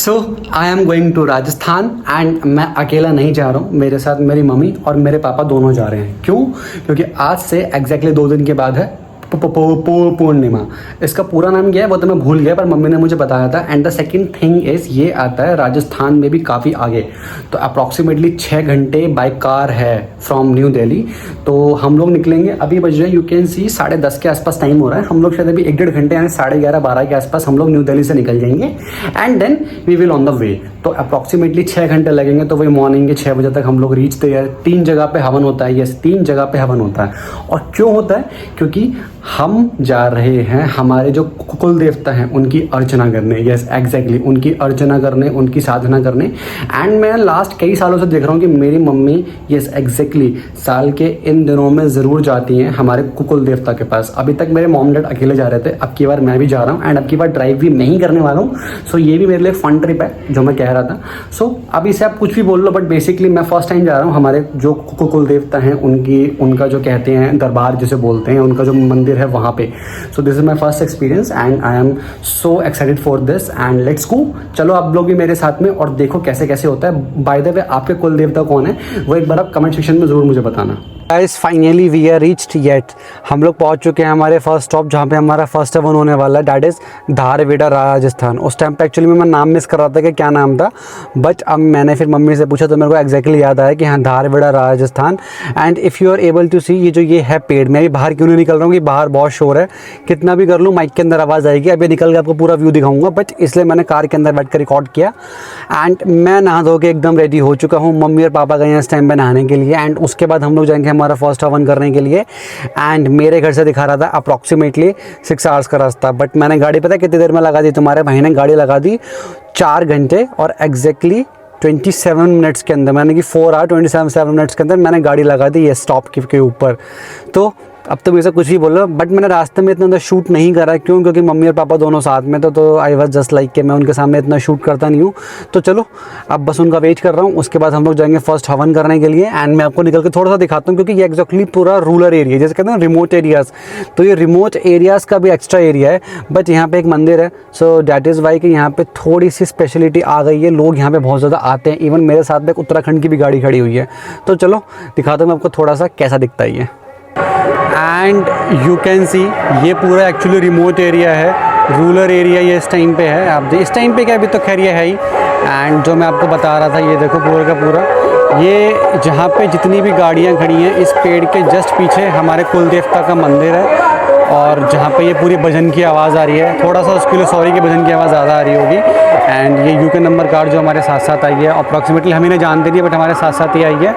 So I am going to Rajasthan and मैं अकेला नहीं जा रहा हूँ, मेरे साथ मेरी मम्मी और मेरे पापा दोनों जा रहे हैं। क्यों? क्योंकि आज से एग्जैक्टली 2 दिन के बाद है पूर्णिमा। इसका पूरा नाम क्या है वो तो मैं भूल गया, पर मम्मी ने मुझे बताया था। And the second thing is ये आता है राजस्थान में भी काफ़ी आगे, तो अप्रॉक्सीमेटली 6 घंटे बाय कार है फ्रॉम न्यू दिल्ली। तो हम लोग निकलेंगे, अभी बज रहे यू कैन सी 10:30 के आसपास टाइम हो रहा है। हम लोग शायद अभी 1-1.5 घंटे यानी 11:30-12 के आसपास हम लोग न्यू दिल्ली से निकल जाएंगे and then we will on the way. तो अप्रॉक्सीमेटली 6 घंटे लगेंगे, तो वही मॉर्निंग के 6 बजे तक हम लोग रीच थे। 3 जगह पे हवन होता है, यस 3 जगह पे हवन होता है। और क्यों होता है? क्योंकि हम जा रहे हैं हमारे जो कुल देवता हैं उनकी अर्चना करने। यस एग्जैक्टली, उनकी अर्चना करने, उनकी साधना करने। एंड मैं लास्ट कई सालों से देख रहा हूँ कि मेरी मम्मी यस एग्जैक्टली साल के इन दिनों में ज़रूर जाती हैं हमारे कुल देवता के पास। अभी तक मेरे मॉम डैड अकेले जा रहे थे, अब की बार मैं भी जा रहा हूँ एंड अब की बार ड्राइव भी मैं ही करने वाला हूँ। सो ये भी मेरे लिए फन ट्रिप है जो मैं कह रहा था। सो अभी से आप कुछ भी बोल लो, बट बेसिकली मैं फर्स्ट टाइम जा रहा हूँ हमारे जो कुल देवता हैं उनका जो कहते हैं दरबार जिसे बोलते हैं, उनका जो मंदिर है वहाँ पे। So this is my first experience and I am so excited for this and let's go. चलो आप लोग भी मेरे साथ में और देखो कैसे कैसे होता है। बाय द वे आपके कुल देवता कौन है वो एक बार आप कमेंट सेक्शन में ज़रूर मुझे बताना। Guys finally we are reached yet, हम लोग पहुंच चुके हैं हमारे फर्स्ट स्टॉप जहाँ पे हमारा फर्स्ट हवन होने वाला है, डैट इज़ धारवेड़ा राजस्थान। उस टाइम पे एक्चुअली मैं नाम मिस कर रहा था कि क्या नाम था, बट अब मैंने फिर मम्मी से पूछा तो मेरे को एक्जैक्टली याद आया कि हाँ धारवेड़ा Rajasthan. And if you are able to see, ये है पेड़। मैं भी बाहर क्यों नहीं निकल रहा हूँ कि बाहर बहुत शोर है, कितना भी कर लूँ माइक के अंदर आवाज़ आएगी। अभी निकल के आपको पूरा व्यू दिखाऊंगा, बट इसलिए मैंने कार के अंदर बैठ कर रिकॉर्ड किया। एंड मैं नहा धो के एकदम रेडी हो चुका हूँ। मम्मी और पापा गए हैं इस टाइम पे नहाने के लिए एंड उसके बाद हम लोग जाएंगे हमारा फर्स्ट हवन करने के लिए। एंड मेरे घर से दिखा रहा था अप्रॉक्सीमेटली 6 आवर्स का रास्ता, बट मैंने गाड़ी पता है कितनी देर में लगा दी? तुम्हारे भाई ने गाड़ी लगा दी 4 घंटे और एग्जैक्टली 27 मिनट्स के अंदर, मैंने कि 4 आवर 27 मिनट्स के अंदर मैंने गाड़ी लगा दी ये स्टॉप के ऊपर। तो अब तो मुझे कुछ ही बोलो, बट मैंने रास्ते में इतना ज़्यादा शूट नहीं करा। क्यों? क्योंकि मम्मी और पापा दोनों साथ में तो आई वाज जस्ट लाइक कि मैं उनके सामने इतना शूट करता नहीं हूँ। तो चलो अब बस उनका वेट कर रहा हूँ, उसके बाद हम लोग जाएंगे फर्स्ट हवन करने के लिए। एंड मैं आपको निकल के थोड़ा सा दिखाता हूँ क्योंकि ये एक्जैक्टली पूरा रूरल एरिया जैसे कहते हैं ना रिमोट एरियाज़, तो ये रिमोट एरियाज़ का भी एक्स्ट्रा एरिया है। बट यहाँ पर एक मंदिर है, सो डैट इज़ वाई कि यहाँ पर थोड़ी सी स्पेशलिटी आ गई है। लोग यहाँ पर बहुत ज़्यादा आते हैं, इवन मेरे साथ में एक उत्तराखंड की भी गाड़ी खड़ी हुई है। तो चलो दिखाता हूँ मैं आपको थोड़ा सा कैसा दिखता है ये। एंड यू कैन सी ये पूरा एक्चुअली रिमोट एरिया है, रूरल एरिया ये इस टाइम पे है। आप इस टाइम पे क्या, अभी तो खैर ये है ही। एंड जो मैं आपको बता रहा था ये देखो पूरा का पूरा ये जहाँ पे जितनी भी गाड़ियाँ खड़ी हैं इस पेड़ के जस्ट पीछे हमारे कुल देवता का मंदिर है। और जहाँ पे ये पूरी भजन की आवाज़ आ रही है, थोड़ा सा उसके लिए सॉरी कि भजन की आवाज़ ज़्यादा आ रही होगी। एंड ये यूके नंबर कार जो हमारे साथ साथ आई है, अप्रॉक्सीमेटली हमें नहीं जानते नहीं बट हमारे साथ साथ ही आई है।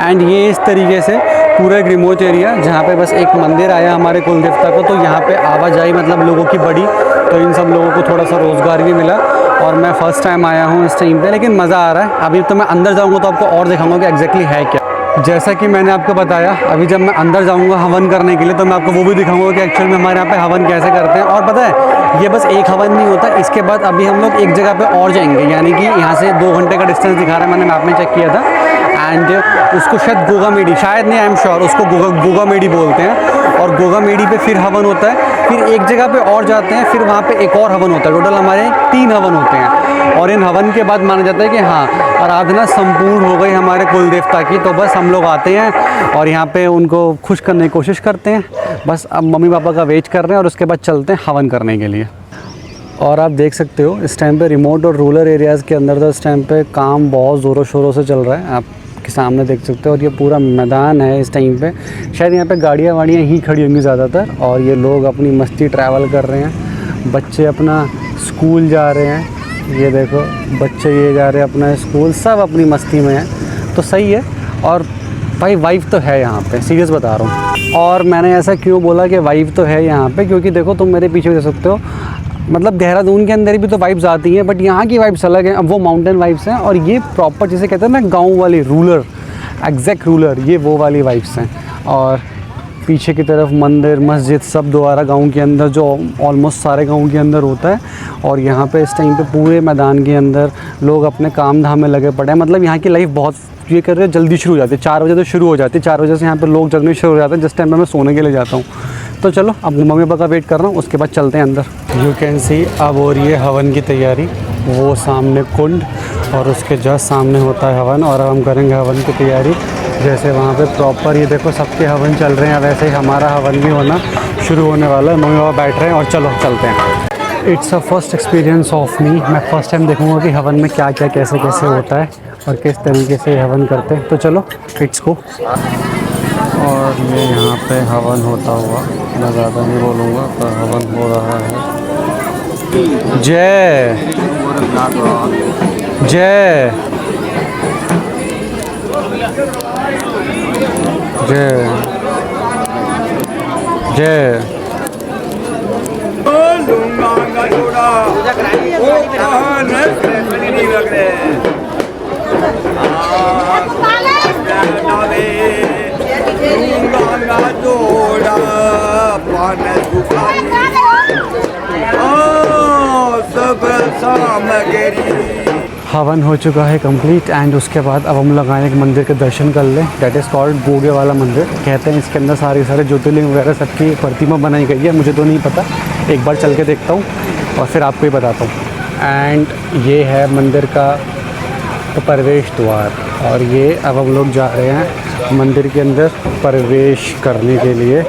एंड ये इस तरीके से पूरा एक रिमोट एरिया जहाँ पे बस एक मंदिर आया हमारे कुल देवता को, तो यहाँ पे आवाजाही मतलब लोगों की बढ़ी, तो इन सब लोगों को थोड़ा सा रोज़गार भी मिला। और मैं फ़र्स्ट टाइम आया हूँ इस टाइम पे, लेकिन मज़ा आ रहा है। अभी तो मैं अंदर जाऊँगा तो आपको और दिखाऊंगा कि एग्जैक्टली है क्या। जैसा कि मैंने आपको बताया, अभी जब मैं अंदर जाऊंगा हवन करने के लिए तो मैं आपको वो भी दिखाऊंगा कि एक्चुअल में हमारे यहाँ पे हवन कैसे करते हैं। और पता है ये बस एक हवन नहीं होता, इसके बाद अभी हम लोग एक जगह पे और जाएंगे, यानी कि यहाँ से 2 घंटे का डिस्टेंस दिखा रहा है, मैंने मैप में चेक किया था। एंड उसको शायद गोगामेडी, शायद नहीं, आई एम श्योर उसको गोगामेडी बोलते हैं। और गोगामेडी पे फिर हवन होता है, फिर एक जगह पे और जाते हैं, फिर वहाँ पे एक और हवन होता है। टोटल हमारे 3 हवन होते हैं और इन हवन के बाद माना जाता है कि हाँ आराधना संपूर्ण हो गई हमारे कुल देवता की। तो बस हम लोग आते हैं और यहाँ पे उनको खुश करने की कोशिश करते हैं। बस अब मम्मी पापा का वेट कर रहे हैं और उसके बाद चलते हैं हवन करने के लिए। और आप देख सकते हो इस टाइम पे रिमोट और रूरल एरियाज़ के अंदर तो इस टाइम पे काम बहुत ज़ोरों शोरों से चल रहा है, आपके सामने देख सकते हो। और ये पूरा मैदान है इस टाइम पे, शायद यहाँ पे गाड़ियाँ वाड़ियाँ ही खड़ी होंगी ज़्यादातर। और ये लोग अपनी मस्ती ट्रैवल कर रहे हैं, बच्चे अपना स्कूल जा रहे हैं। ये देखो बच्चे ये जा रहे हैं अपना स्कूल, सब अपनी मस्ती में हैं, तो सही है। और भाई वाइब तो है यहाँ पे, सीरियस बता रहा हूँ। और मैंने ऐसा क्यों बोला कि वाइब तो है यहाँ पे, क्योंकि देखो तुम मेरे पीछे देख सकते हो, मतलब देहरादून के अंदर भी तो वाइब्स आती हैं, बट यहाँ की वाइब्स अलग हैं। अब वो माउंटेन वाइब्स हैं और ये प्रॉपर जिसे कहते हैं ना गाँव वाली रूरल, एग्जैक्ट रूरल, ये वो वाली वाइब्स हैं। और पीछे की तरफ मंदिर मस्जिद सब दोबारा गांव के अंदर, जो ऑलमोस्ट सारे गांव के अंदर होता है। और यहाँ पे इस टाइम पे पूरे मैदान के अंदर लोग अपने काम धाम में लगे पड़े हैं। मतलब यहाँ की लाइफ बहुत ये कर रहे हैं, जल्दी शुरू हो जाती है, 4 बजे तो शुरू हो जाती है। 4 बजे से यहाँ पे लोग जगने शुरू हो जाते हैं, जिस टाइम पे मैं सोने के लिए जाता हूँ। तो चलो अब मम्मी पापा का वेट कर रहा हूँ, उसके बाद चलते हैं अंदर। यू कैन सी अब हो रही है हवन की तैयारी। वो सामने कुंड और उसके जस्ट सामने होता है हवन, और अब हम करेंगे हवन की तैयारी। जैसे वहाँ पे प्रॉपर ये देखो सबके हवन चल रहे हैं, वैसे ही हमारा हवन भी होना शुरू होने वाला है। मम्मी पापा बैठ रहे हैं और चलो चलते हैं। It's a first experience of me. मैं फ़र्स्ट टाइम देखूँगा कि हवन में क्या क्या कैसे कैसे होता है और किस तरीके से हवन करते हैं। तो चलो इट्स को। और ये यहाँ पे हवन होता हुआ, मैं ज़्यादा नहीं बोलूँगा, पर हवन हो रहा है। जय जय जय जय। हवन हो चुका है कंप्लीट, एंड उसके बाद अब हम लोग आए एक मंदिर के दर्शन कर लें। दैट इज़ कॉल्ड गोगे वाला मंदिर कहते हैं। इसके अंदर सारे ज्योतिर्लिंग वगैरह सबकी प्रतिमा बनाई गई है। मुझे तो नहीं पता, एक बार चल के देखता हूँ और फिर आपको ही बताता हूँ। एंड ये है मंदिर का प्रवेश द्वार, और ये अब हम लोग जा रहे हैं मंदिर के अंदर प्रवेश करने के लिए।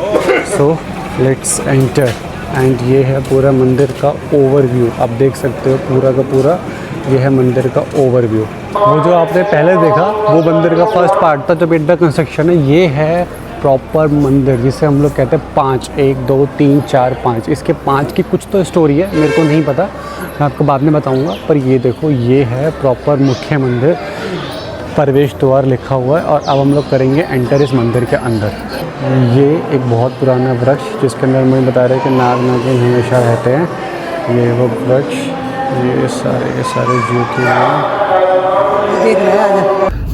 So let's enter. एंड ये है पूरा मंदिर का ओवरव्यू, आप देख सकते हो पूरा का पूरा। ये है मंदिर का ओवरव्यू। वो जो आपने पहले देखा वो मंदिर का फर्स्ट पार्ट था जो अंडर कंस्ट्रक्शन है। ये है प्रॉपर मंदिर जिसे हम लोग कहते हैं 5, 1 2 3 4 5। इसके 5 की कुछ तो स्टोरी है, मेरे को नहीं पता, मैं आपको बाद में बताऊंगा। पर ये देखो, ये है प्रॉपर मुख्य मंदिर, प्रवेश द्वार लिखा हुआ है। और अब हम लोग करेंगे एंटर इस मंदिर के अंदर। ये एक बहुत पुराना वृक्ष जिसके अंदर मुझे बता रहे हैं कि नाग नागिन हमेशा रहते हैं। ये वो वृक्ष, ये सारे ज्योतिर्लिंग।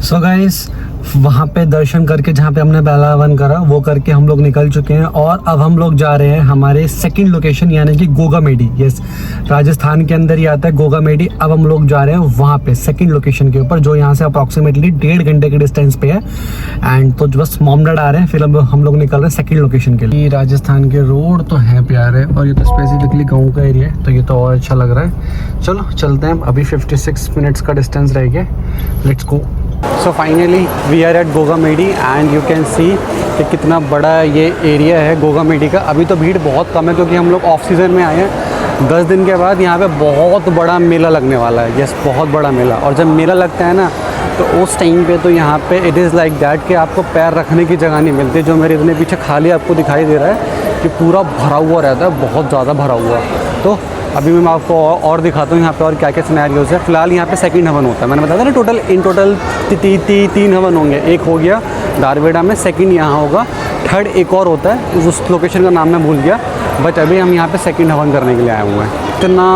सो गाइस, वहाँ पे दर्शन करके जहाँ पे हमने पहला हवन करा वो करके हम लोग निकल चुके हैं, और अब हम लोग जा रहे हैं हमारे सेकंड लोकेशन यानी कि गोगामेडी। यस, राजस्थान के अंदर ही आता है गोगामेडी। अब हम लोग जा रहे हैं वहाँ पे सेकंड लोकेशन के ऊपर, जो यहाँ से अप्रॉक्सीमेटली 1.5 घंटे के डिस्टेंस पे है। एंड तो बस मॉम डैड आ रहे हैं, फिर हम लोग निकल रहे हैं सेकंड लोकेशन के लिए। राजस्थान के रोड तो हैं प्यारे, और ये तो स्पेसिफिकली गाँव का एरिया है, तो ये तो और अच्छा लग रहा है। चलो चलते हैं। अभी 56 मिनट्स का डिस्टेंस रह गया, let's go. So finally we are at Gogamedi, and you can see कि कितना बड़ा ये एरिया है गोगामेडी का। अभी तो भीड़ बहुत कम है क्योंकि हम लोग ऑफ सीज़न में आए हैं। 10 दिन के बाद यहाँ पे बहुत बड़ा मेला लगने वाला है। यस, बहुत बड़ा मेला। और जब मेला लगता है ना, तो उस टाइम पे तो यहाँ पे इट इज़ लाइक दैट कि आपको पैर रखने की जगह नहीं मिलती। जो मेरे इतने पीछे खाली आपको दिखाई दे रहा है कि पूरा भरा हुआ रहता है, बहुत ज़्यादा भरा हुआ। तो अभी मैं आपको और दिखाता हूँ यहाँ पे और क्या क्या सिनेरियोज़ है। फिलहाल यहाँ पे सेकंड हवन होता है। मैंने बताया था ना, इन टोटल 3 हवन होंगे। एक हो गया दारवेड़ा में, सेकंड यहाँ होगा, थर्ड एक और होता है, उस लोकेशन का नाम मैं भूल गया। बट अभी हम यहाँ पे सेकंड हवन करने के लिए आए हुए हैं। कितना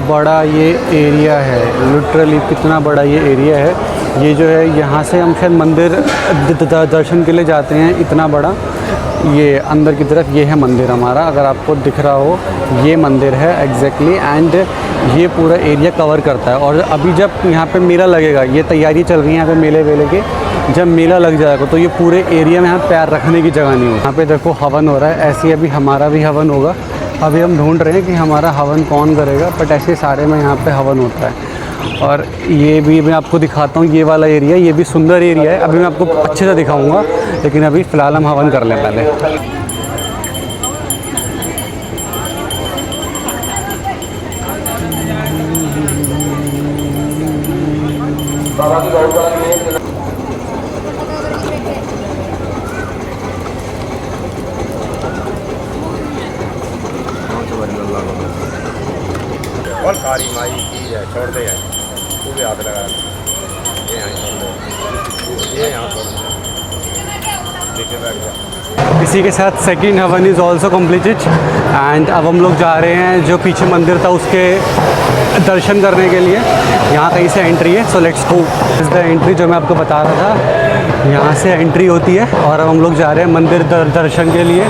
बड़ा ये एरिया है, लिटरली कितना बड़ा ये एरिया है। ये जो है, यहाँ से हम शायद मंदिर दर्शन के लिए जाते हैं, इतना बड़ा। ये अंदर की तरफ ये है मंदिर हमारा, अगर आपको दिख रहा हो ये मंदिर है एग्जैक्टली। एंड ये पूरा एरिया कवर करता है। और अभी जब यहाँ पे मेला लगेगा, ये तैयारी चल रही है यहाँ पे मेले वेले की, जब मेला लग जाएगा तो ये पूरे एरिया में यहाँ पैर रखने की जगह नहीं होगी। यहाँ पे देखो हवन हो रहा है, ऐसे ही अभी हमारा भी हवन होगा। अभी हम ढूंढ रहे हैं कि हमारा हवन कौन करेगा, बट ऐसे सारे में यहाँ पे हवन होता है। और ये भी मैं आपको दिखाता हूँ, ये वाला एरिया, ये भी सुंदर एरिया है। अभी मैं आपको अच्छे से दिखाऊंगा, लेकिन अभी फ़िलहाल हम हवन कर लें पहले। और कारी माई की है, छोड़ दे है, तू भी हाथ लगा, ये यहाँ छोड़ दे, ये यहाँ छोड़ दे, नीचे बैठ गया। इसी के साथ सेकंड हवन इज़ ऑल्सो कम्प्लीटेड, एंड अब हम लोग जा रहे हैं जो पीछे मंदिर था उसके दर्शन करने के लिए। यहाँ कहीं से एंट्री है, सो लेट्स गो। इस द एंट्री जो मैं आपको बता रहा था, यहाँ से एंट्री होती है। और अब हम लोग जा रहे हैं मंदिर दर्शन के लिए।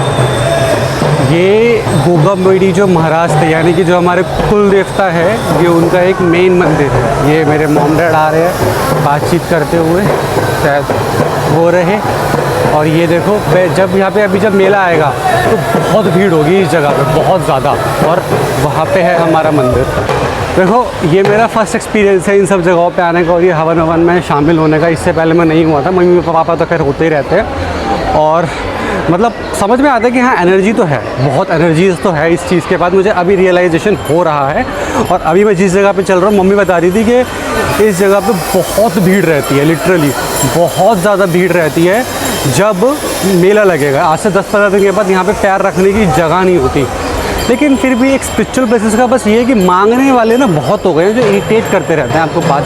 ये गोगामेडी जो महाराष्ट्र यानी कि जो हमारे कुल देवता है, ये उनका एक मेन मंदिर है। ये मेरे मॉम डैड आ रहे हैं बातचीत करते हुए, शायद हो रहे। और ये देखो, जब यहाँ पे अभी जब मेला आएगा तो बहुत भीड़ होगी इस जगह पे, बहुत ज़्यादा। और वहाँ पे है हमारा मंदिर। देखो ये मेरा फर्स्ट एक्सपीरियंस है इन सब जगहों पे आने का और ये हवन ववन में शामिल होने का। इससे पहले मैं नहीं हुआ था। मम्मी पापा तो खैर होते ही रहते हैं और मतलब समझ में आता है कि हाँ एनर्जी तो है, बहुत एनर्जीज तो है इस चीज़ के बाद। मुझे अभी रियलाइजेशन हो रहा है। और अभी मैं जिस जगह पे चल रहा हूँ, मम्मी बता रही थी कि इस जगह पे बहुत भीड़ रहती है, लिटरली बहुत ज़्यादा भीड़ रहती है जब मेला लगेगा। आज से 10-15 दिन के बाद यहाँ पे पैर रखने की जगह नहीं होती। लेकिन फिर भी एक स्पिरिचुअल प्लेसेस का बस ये है कि मांगने वाले ना बहुत हो गए हैं जो इरिटेट करते रहते हैं आपको बात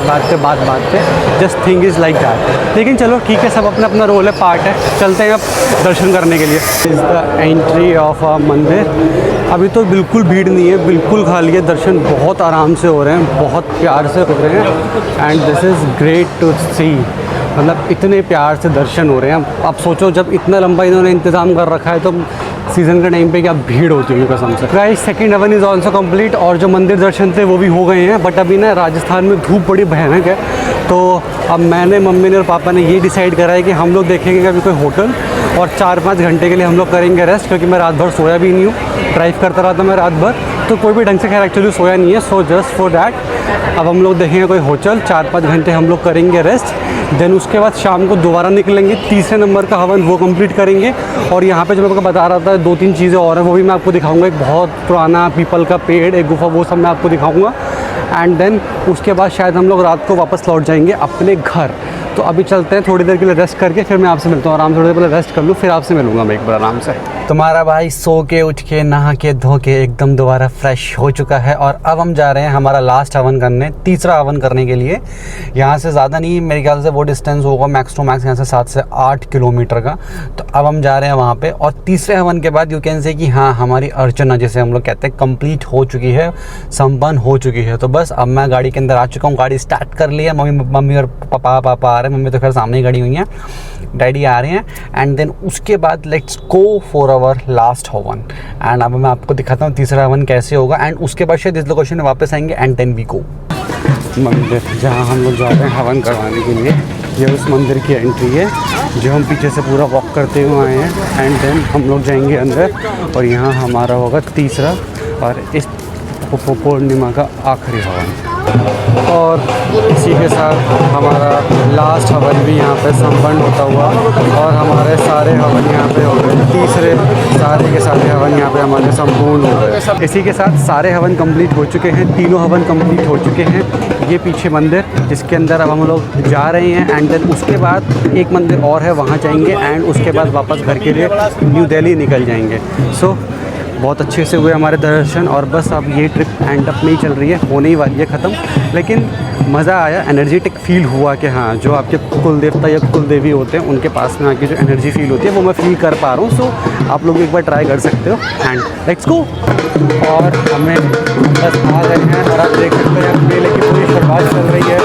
बात पे। Just thing is like that. लेकिन चलो ठीक है, सब अपना अपना रोल है, पार्ट है। चलते हैं अब दर्शन करने के लिए। Is the entry of a मंदिर। अभी तो बिल्कुल भीड़ नहीं है, बिल्कुल खाली है। दर्शन बहुत आराम से हो रहे हैं, बहुत प्यार से हो रहे हैं and this is great to see. मतलब इतने प्यार से दर्शन हो रहे हैं। आप सोचो जब इतना लंबा इन्होंने इंतज़ाम कर रखा है तो सीज़न के टाइम पे क्या भीड़ होती होगी कसम से। गाइस सेकंड हवन इज़ ऑल्सो कंप्लीट और जो मंदिर दर्शन थे वो भी हो गए हैं। बट अभी ना राजस्थान में धूप बड़ी भयानक है, तो अब मैंने, मम्मी ने और पापा ने ये डिसाइड करा है कि हम लोग देखेंगे अभी कोई होटल और 4-5 घंटे के लिए हम लोग करेंगे रेस्ट, क्योंकि मैं रात भर सोया भी नहीं हूँ। ड्राइव करता रहा था मैं रात भर, तो कोई भी ढंग से खैर एक्चुअली सोया नहीं है। सो जस्ट फॉर दैट अब हम लोग देखेंगे कोई होटल, 4-5 घंटे हम लोग करेंगे रेस्ट। देन उसके बाद शाम को दोबारा निकलेंगे, तीसरे नंबर का हवन वो कंप्लीट करेंगे। और यहाँ पे जो मैं आपको बता रहा था 2-3 चीज़ें और हैं, वो भी मैं आपको दिखाऊंगा। एक बहुत पुराना पीपल का पेड़, एक गुफा, वो सब मैं आपको दिखाऊंगा। एंड देन उसके बाद शायद हम लोग रात को वापस लौट जाएंगे अपने घर। तो अभी चलते हैं, थोड़ी देर के लिए रेस्ट करके फिर मैं आपसे मिलता हूँ। आराम से थोड़ी देर पहले रेस्ट कर लूँ, फिर आपसे मिलूँगा मैं एक बार आराम से। तुम्हारा भाई सो के उठ के नहा के धो के एकदम दोबारा फ्रेश हो चुका है और अब हम जा रहे हैं हमारा लास्ट हवन करने, तीसरा हवन करने के लिए। यहाँ से ज़्यादा नहीं, मेरे ख्याल से वो डिस्टेंस होगा मैक्स टू मैक्स यहाँ से 7 से 8 किलोमीटर का। तो अब हम जा रहे हैं वहाँ पे और तीसरे हवन के बाद यू कैन से कि हाँ हमारी अर्चना, जैसे हम लोग कहते हैं, कंप्लीट हो चुकी है, संपन्न हो चुकी है। तो बस अब मैं गाड़ी के अंदर आ चुका हूँ, गाड़ी स्टार्ट कर लिया। मम्मी और पापा आ रहे हैं। मम्मी तो खैर सामने ही खड़ी हुई हैं, डैडी आ रहे हैं। एंड देन उसके बाद let's go for our last havan. And अब मैं आपको दिखाता हूँ तीसरा हवन कैसे होगा। एंड उसके बाद शायद इस लोकेशन में वापस आएंगे एंड देन वी गो। मंदिर जहाँ हम लोग जा रहे हैं हवन करवाने के लिए, ये उस मंदिर की एंट्री है जो हम पीछे से पूरा वॉक करते हुए आए हैं। एंड देन हम लोग जाएंगे अंदर और यहाँ हमारा होगा तीसरा और इस पूर्णिमा का आखिरी हवन। और इसी के साथ हमारा लास्ट हवन भी यहाँ पे संपन्न होता हुआ और हमारे सारे हवन यहाँ पे हो गए। तीसरे सारे के सारे हवन यहाँ पे हमारे संपूर्ण हो गए। इसी के साथ सारे हवन कंप्लीट हो चुके हैं, तीनों हवन कंप्लीट हो चुके हैं। ये पीछे मंदिर जिसके अंदर अब हम लोग जा रहे हैं। एंड देन उसके बाद एक मंदिर और है, वहाँ जाएंगे एंड उसके बाद वापस घर के लिए न्यू दिल्ली निकल जाएंगे। सो बहुत अच्छे से हुए हमारे दर्शन और बस अब ये ट्रिप एंड अप में ही चल रही है, होने ही वाली है ख़त्म। लेकिन मज़ा आया, एनर्जेटिक फील हुआ कि हाँ जो आपके कुल देवता या कुल देवी होते हैं उनके पास में आके जो एनर्जी फील होती है वो मैं फील कर पा रहा हूँ। सो आप लोग एक बार ट्राई कर सकते हो एंड लेट्स गो। और हमें बस आ गए हैं और आप देख सकते हैं मेले की पूरी शुरुआत चल रही है,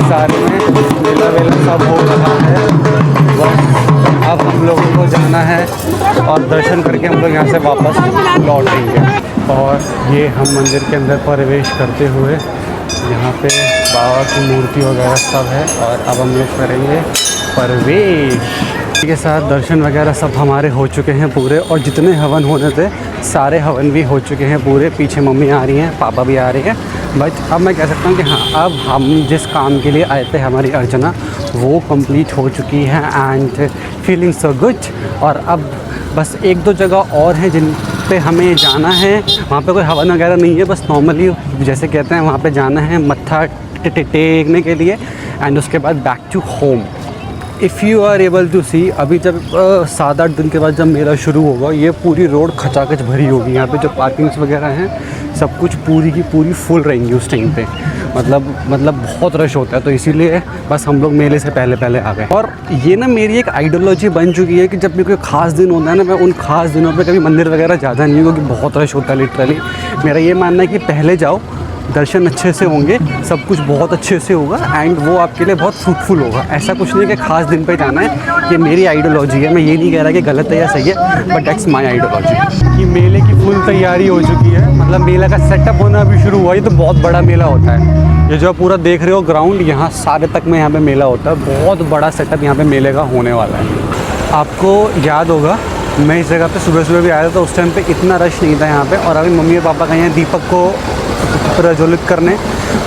सारे में मेला वेला सब हो रहा है। अब हम लोगों को जाना है और दर्शन करके हम लोग यहाँ से वापस लौटेंगे। और ये हम मंदिर के अंदर प्रवेश करते हुए यहाँ पे बाबा की मूर्ति वगैरह सब है और अब हम लोग करेंगे प्रवेश। के साथ दर्शन वगैरह सब हमारे हो चुके हैं पूरे और जितने हवन होने थे सारे हवन भी हो चुके हैं पूरे। पीछे मम्मी आ रही हैं, पापा भी आ रहे हैं। बट अब मैं कह सकता हूँ कि हाँ अब हम जिस काम के लिए आए थे हमारी अर्चना वो कंप्लीट हो चुकी है एंड फीलिंग सो गुड। और अब बस 1-2 जगह और हैं जिन पे हमें जाना है। वहाँ पे कोई हवन वगैरह नहीं है, बस नॉर्मली जैसे कहते हैं वहाँ पे जाना है मत्था टेकने के लिए एंड उसके बाद back to home. If you are able to see, अभी जब 7-8 दिन के बाद जब मेला शुरू होगा ये पूरी रोड खचाखच भरी होगी। यहाँ पे जो पार्किंग्स वगैरह हैं सब कुछ पूरी की पूरी फुल रहेंगी उस टाइम पे। मतलब बहुत रश होता है, तो इसीलिए बस हम लोग मेले से पहले आ गए। और ये ना मेरी एक आइडियोलॉजी बन चुकी है कि जब भी कोई ख़ास दिन होता है ना, मैं उन ख़ास दिनों पे कभी मंदिर वगैरह ज़्यादा नहीं, क्योंकि बहुत रश होता है लिटरली। मेरा ये मानना है कि पहले जाओ, दर्शन अच्छे से होंगे, सब कुछ बहुत अच्छे से होगा एंड वो आपके लिए बहुत फ्रूटफुल होगा। ऐसा कुछ नहीं कि ख़ास दिन पे जाना है, ये मेरी आइडियोलॉजी है। मैं ये नहीं कह रहा कि गलत है या सही है, बट दैट्स माय आइडियोलॉजी। कि मेले की फुल तैयारी हो चुकी है, मतलब मेला का सेटअप होना अभी शुरू हुआ। ये तो बहुत बड़ा मेला होता है, ये जो पूरा देख रहे हो ग्राउंड, यहाँ सारे तक में यहाँ पे मेला होता है। बहुत बड़ा सेटअप यहाँ पे मेले का होने वाला है। आपको याद होगा मैं इस जगह पे सुबह सुबह भी आया था, तो उस टाइम पे इतना रश नहीं था यहाँ पे। और अभी मम्मी और पापा गए हैं दीपक को प्रज्वलित करने।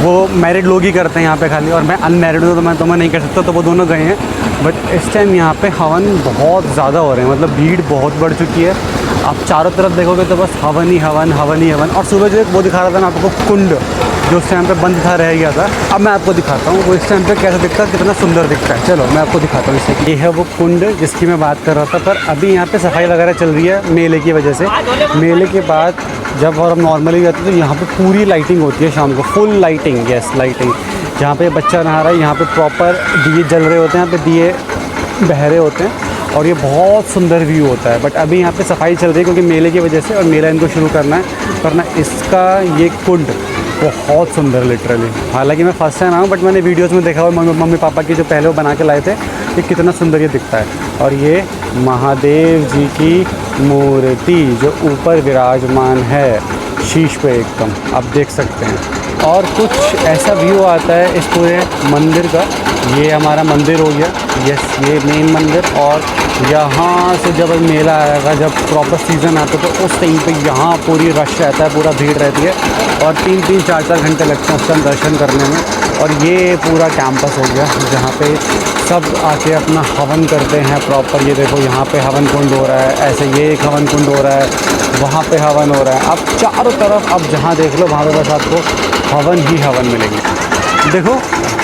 वो मैरिड लोग ही करते हैं यहाँ पे खाली, और मैं अनमैरिड हूँ तो मैं नहीं कर सकता, तो वो दोनों गए हैं। बट इस टाइम यहाँ पे हवन बहुत ज़्यादा हो रहे हैं, मतलब भीड़ बहुत बढ़ चुकी है। आप चारों तरफ देखोगे तो बस हवन ही हवन, हवन ही हवन। और सुबह जो एक वो दिखा रहा था ना आपको, कुंड, जो उस टाइम पे बंद था, रह गया था, अब मैं आपको दिखाता हूँ वो इस टाइम पे कैसा दिखता है, कितना सुंदर दिखता है। चलो मैं आपको दिखाता हूँ इसे। ये है वो कुंड जिसकी मैं बात कर रहा था। पर अभी यहाँ पे सफाई वगैरह चल रही है मेले की वजह से। मेले के बाद जब और हम नॉर्मली जाते हैं तो यहाँ पे पूरी लाइटिंग होती है शाम को, फुल लाइटिंग, यस लाइटिंग। जहाँ पे बच्चा नहा रहा है यहाँ पे प्रॉपर दिए जल रहे होते हैं, यहाँ पे दिए बह रहे होते हैं, और ये बहुत सुंदर व्यू होता है। बट अभी यहाँ पे सफाई चल रही है क्योंकि मेले की वजह से, और मेला इनको शुरू करना है। वरना इसका ये कुंड बहुत सुंदर लिटरली। हालांकि मैं फर्स्ट टाइम आया हूँ, बट मैंने वीडियोस में देखा हुआ मम्मी पापा की जो पहले वो बना के लाए थे, कि कितना सुंदर ये दिखता है। और ये महादेव जी की मूर्ति जो ऊपर विराजमान है शीश पे एकदम, आप देख सकते हैं। और कुछ ऐसा व्यू आता है इस पूरे मंदिर का। ये हमारा मंदिर हो गया, यस ये मेन मंदिर। और यहाँ से जब मेला आएगा, जब प्रॉपर सीज़न आता है तो उस टाइम पे यहाँ पूरी रश रहता है, पूरा भीड़ रहती है, और 3-3, 4-4 घंटे लगते हैं उस टाइम दर्शन करने में। और ये पूरा कैंपस हो गया जहाँ पे सब आके अपना हवन करते हैं प्रॉपर। ये देखो यहाँ पे हवन कुंड हो रहा है, ऐसे ये एक हवन कुंड हो रहा है, वहाँ पे हवन हो रहा है। अब चारों तरफ अब जहाँ देख लो वहाँ पे बस आपको हवन ही हवन मिलेंगे। देखो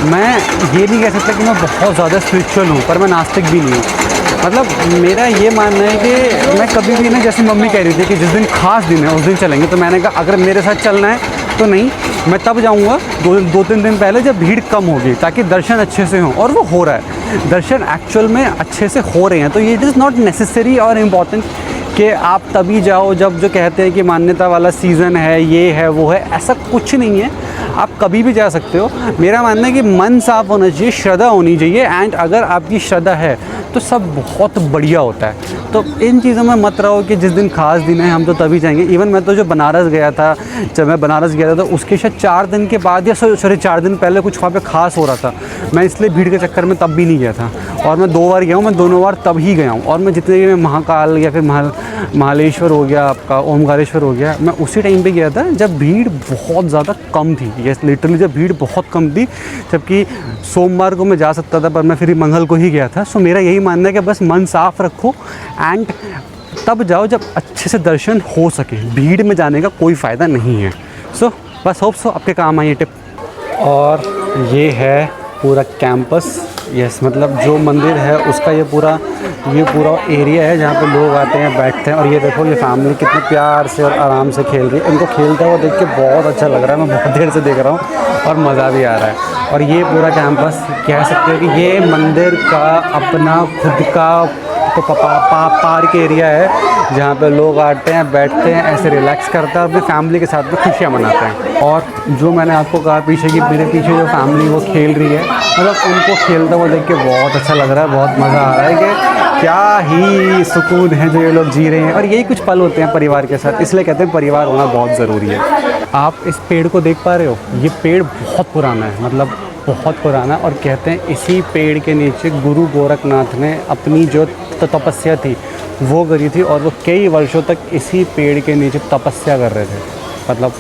मैं ये नहीं कह सकता कि मैं बहुत ज़्यादा स्पिरिचुअल हूँ, पर मैं नास्तिक भी नहीं हूँ। मतलब मेरा ये मानना है कि मैं कभी भी ना, जैसे मम्मी कह रही थी कि जिस दिन खास दिन है उस दिन चलेंगे, तो मैंने कहा अगर मेरे साथ चलना है तो नहीं, मैं तब जाऊंगा 2-3 दिन पहले जब भीड़ कम होगी, ताकि दर्शन अच्छे से हों। और वो हो रहा है, दर्शन एक्चुअल में अच्छे से हो रहे हैं। तो ये इट इज़ नॉट नेसेसरी और इम्पॉर्टेंट कि आप तभी जाओ जब जो कहते हैं कि मान्यता वाला सीज़न है, ये है वो है, ऐसा कुछ नहीं है। आप कभी भी जा सकते हो। मेरा मानना है कि मन साफ़ होना चाहिए, श्रद्धा होनी चाहिए, एंड अगर आपकी श्रद्धा है तो सब बहुत बढ़िया होता है। तो इन चीज़ों में मत रहो कि जिस दिन खास दिन है हम तो तभी जाएंगे। इवन मैं तो जो बनारस गया था, जब मैं बनारस गया था तो उसके शायद 4 दिन के बाद या 4 दिन पहले कुछ वहाँ पे खास हो रहा था। मैं इसलिए भीड़ के चक्कर में तब भी नहीं गया था। और मैं 2 बार गया हूँ, मैं दोनों बार तब ही गया हूँ। और मैं जितने भी महाकाल या फिर महालेश्वर हो गया, आपका ओमकारेश्वर हो गया, मैं उसी टाइम पे गया था जब भीड़ बहुत ज़्यादा कम थी। यस लिटरली जब भीड़ बहुत कम थी, जबकि सोमवार को मैं जा सकता था पर मैं फिर मंगल को ही गया था। सो मेरा यही मानना है कि बस मन साफ़ रखो एंड तब जाओ जब अच्छे से दर्शन हो सके। भीड़ में जाने का कोई फ़ायदा नहीं है। सो बस होप सो आपके काम आई ये टिप। और ये है पूरा कैंपस, यस मतलब जो मंदिर है उसका ये पूरा एरिया है जहाँ पे लोग आते हैं, बैठते हैं। और ये देखो ये फैमिली कितने प्यार से और आराम से खेल रही है। इनको खेलते हुए देख के बहुत अच्छा लग रहा है, मैं बहुत देर से देख रहा हूँ और मज़ा भी आ रहा है। और ये पूरा कैंपस कह सकते हो कि ये मंदिर का अपना खुद का पार्क एरिया है, जहाँ पे लोग आते हैं, बैठते हैं, ऐसे रिलैक्स करते हैं, अपनी फैमिली के साथ में खुशियाँ मनाते हैं। और जो मैंने आपको कहा पीछे कि मेरे पीछे जो फैमिली वो खेल रही है, मतलब उनको खेलते हुए देख के बहुत अच्छा लग रहा है, बहुत मज़ा आ रहा है कि क्या ही सुकून है जो ये लोग जी रहे हैं। और यही कुछ पल होते हैं परिवार के साथ, इसलिए कहते हैं परिवार होना बहुत ज़रूरी है। आप इस पेड़ को देख पा रहे हो, ये पेड़ बहुत पुराना है, मतलब बहुत पुराना। और कहते हैं इसी पेड़ के नीचे गुरु गोरखनाथ ने अपनी जो तपस्या थी वो करी थी, और वो कई वर्षों तक इसी पेड़ के नीचे तपस्या कर रहे थे। मतलब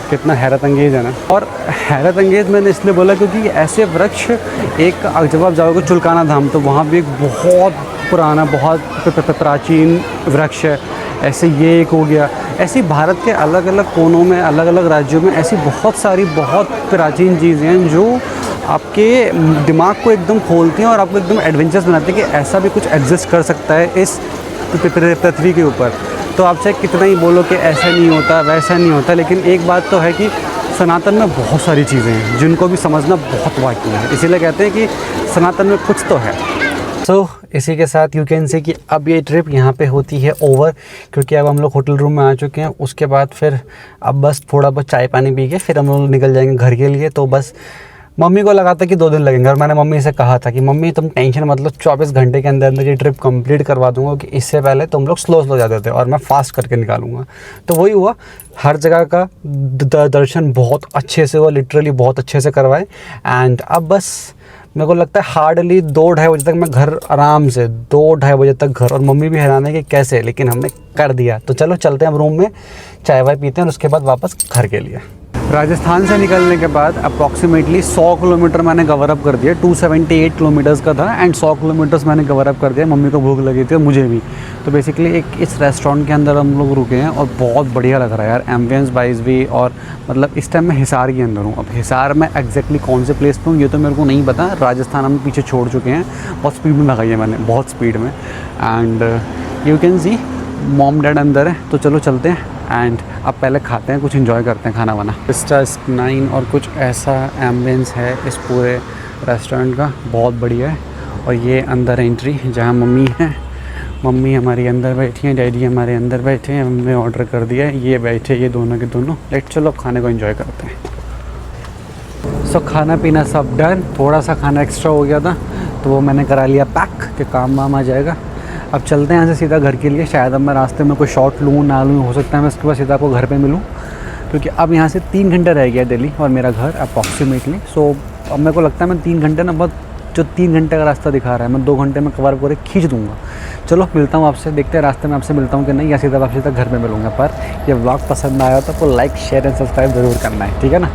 कितना हैरत अंगेज़ है ना। और हैरत अंगेज़ मैंने इसलिए बोला क्योंकि ऐसे वृक्ष एक, जब आप जाओगे चुलकाना धाम तो वहाँ भी एक बहुत पुराना, बहुत प्राचीन वृक्ष है। ऐसे ये एक हो गया। ऐसी भारत के अलग अलग कोनों में, अलग अलग राज्यों में ऐसी बहुत सारी बहुत प्राचीन चीज़ें हैं जो आपके दिमाग को एकदम खोलती हैं और आपको एकदम एडवेंचरस बनाती है कि ऐसा भी कुछ एग्जिस्ट कर सकता है इस पृथ्वी के ऊपर। तो आप चाहे कितना ही बोलो कि ऐसा नहीं होता, वैसा नहीं होता, लेकिन एक बात तो है कि सनातन में बहुत सारी चीज़ें हैं जिनको भी समझना बहुत बाकी है। इसीलिए कहते हैं कि सनातन में कुछ तो है। सो इसी के साथ यू कैन से कि अब ये ट्रिप यहाँ पे होती है ओवर, क्योंकि अब हम लोग होटल रूम में आ चुके हैं। उसके बाद फिर अब बस थोड़ा बहुत चाय पानी पी के फिर हम लोग निकल जाएंगे घर के लिए। तो बस मम्मी को लगा था कि 2 दिन लगेंगे और मैंने मम्मी से कहा था कि मम्मी तुम टेंशन मत लो, 24 घंटे के अंदर अंदर ये ट्रिप कंप्लीट करवा दूंगा कि इससे पहले तुम लोग स्लो जाते थे और मैं फास्ट करके निकालूंगा। तो वही हुआ, हर जगह का दर्शन बहुत अच्छे से हुआ, लिटरली बहुत अच्छे से करवाए। एंड अब बस मेरे को लगता है हार्डली 2-2:30 बजे तक मैं घर, आराम से 2-2:30 बजे तक घर। और मम्मी भी हैरान है कि कैसे, लेकिन हमने कर दिया। तो चलो चलते हैं अब रूम में, चाय वाय पीते हैं और उसके बाद वापस घर के लिए। राजस्थान से निकलने के बाद अप्रॉक्सीमेटली 100 किलोमीटर मैंने कवर अप कर दिया। 278 किलोमीटर्स का था एंड 100 किलोमीटर्स मैंने कवर अप कर दिया। मम्मी को भूख लगी थी और मुझे भी। तो बेसिकली एक इस रेस्टोरेंट के अंदर हम लोग रुके हैं और बहुत बढ़िया लग रहा है यार, एम्बियंस वाइज भी। और मतलब इस टाइम मैं हिसार के अंदर हूँ। अब हिसार में एग्जैक्टली कौन से प्लेस पे हूँ ये तो मेरे को नहीं पता। राजस्थान हम पीछे छोड़ चुके हैं, बहुत स्पीड में लगाई है मैंने, बहुत स्पीड में। And you can C mom dad अंदर है। तो चलो चलते हैं एंड अब पहले खाते हैं, कुछ एंजॉय करते हैं खाना वाना। स्टार्स 9 और कुछ ऐसा एम्बियंस है इस पूरे रेस्टोरेंट का, बहुत बढ़िया है। और ये अंदर एंट्री जहाँ मम्मी है, मम्मी हमारी अंदर बैठी हैं, डैडी हमारे अंदर बैठे हैं। हमने ऑर्डर कर दिया है, ये बैठे ये दोनों के दोनों। लेट चलो खाने को एंजॉय करते हैं। सो खाना पीना सब डन। थोड़ा सा खाना एक्स्ट्रा हो गया था तो वो मैंने करा लिया पैक कि काम वाम आ जाएगा। अब चलते हैं यहाँ से सीधा घर के लिए। शायद अब मैं रास्ते में कोई शॉट लूँ ना लूँ, हो सकता है मैं उसके बाद सीधा आपको घर पे मिलूँ, क्योंकि अब यहाँ से 3 घंटे रह गया दिल्ली और मेरा घर अप्रॉक्सीमेटली। सो अब मेरे को लगता है मैं 3 घंटे ना, बहुत जो 3 घंटे का रास्ता दिखा रहा है मैं 2 घंटे में कवर पूरे खींच दूँगा। चलो मिलता हूँ आपसे, देखते हैं रास्ते में आपसे मिलता हूँ कि नहीं, या सीधा आपसे तक घर पर मिलूँगा। पर ये व्लॉग पसंद आया तो आपको लाइक शेयर एंड सब्सक्राइब ज़रूर करना है, ठीक है ना।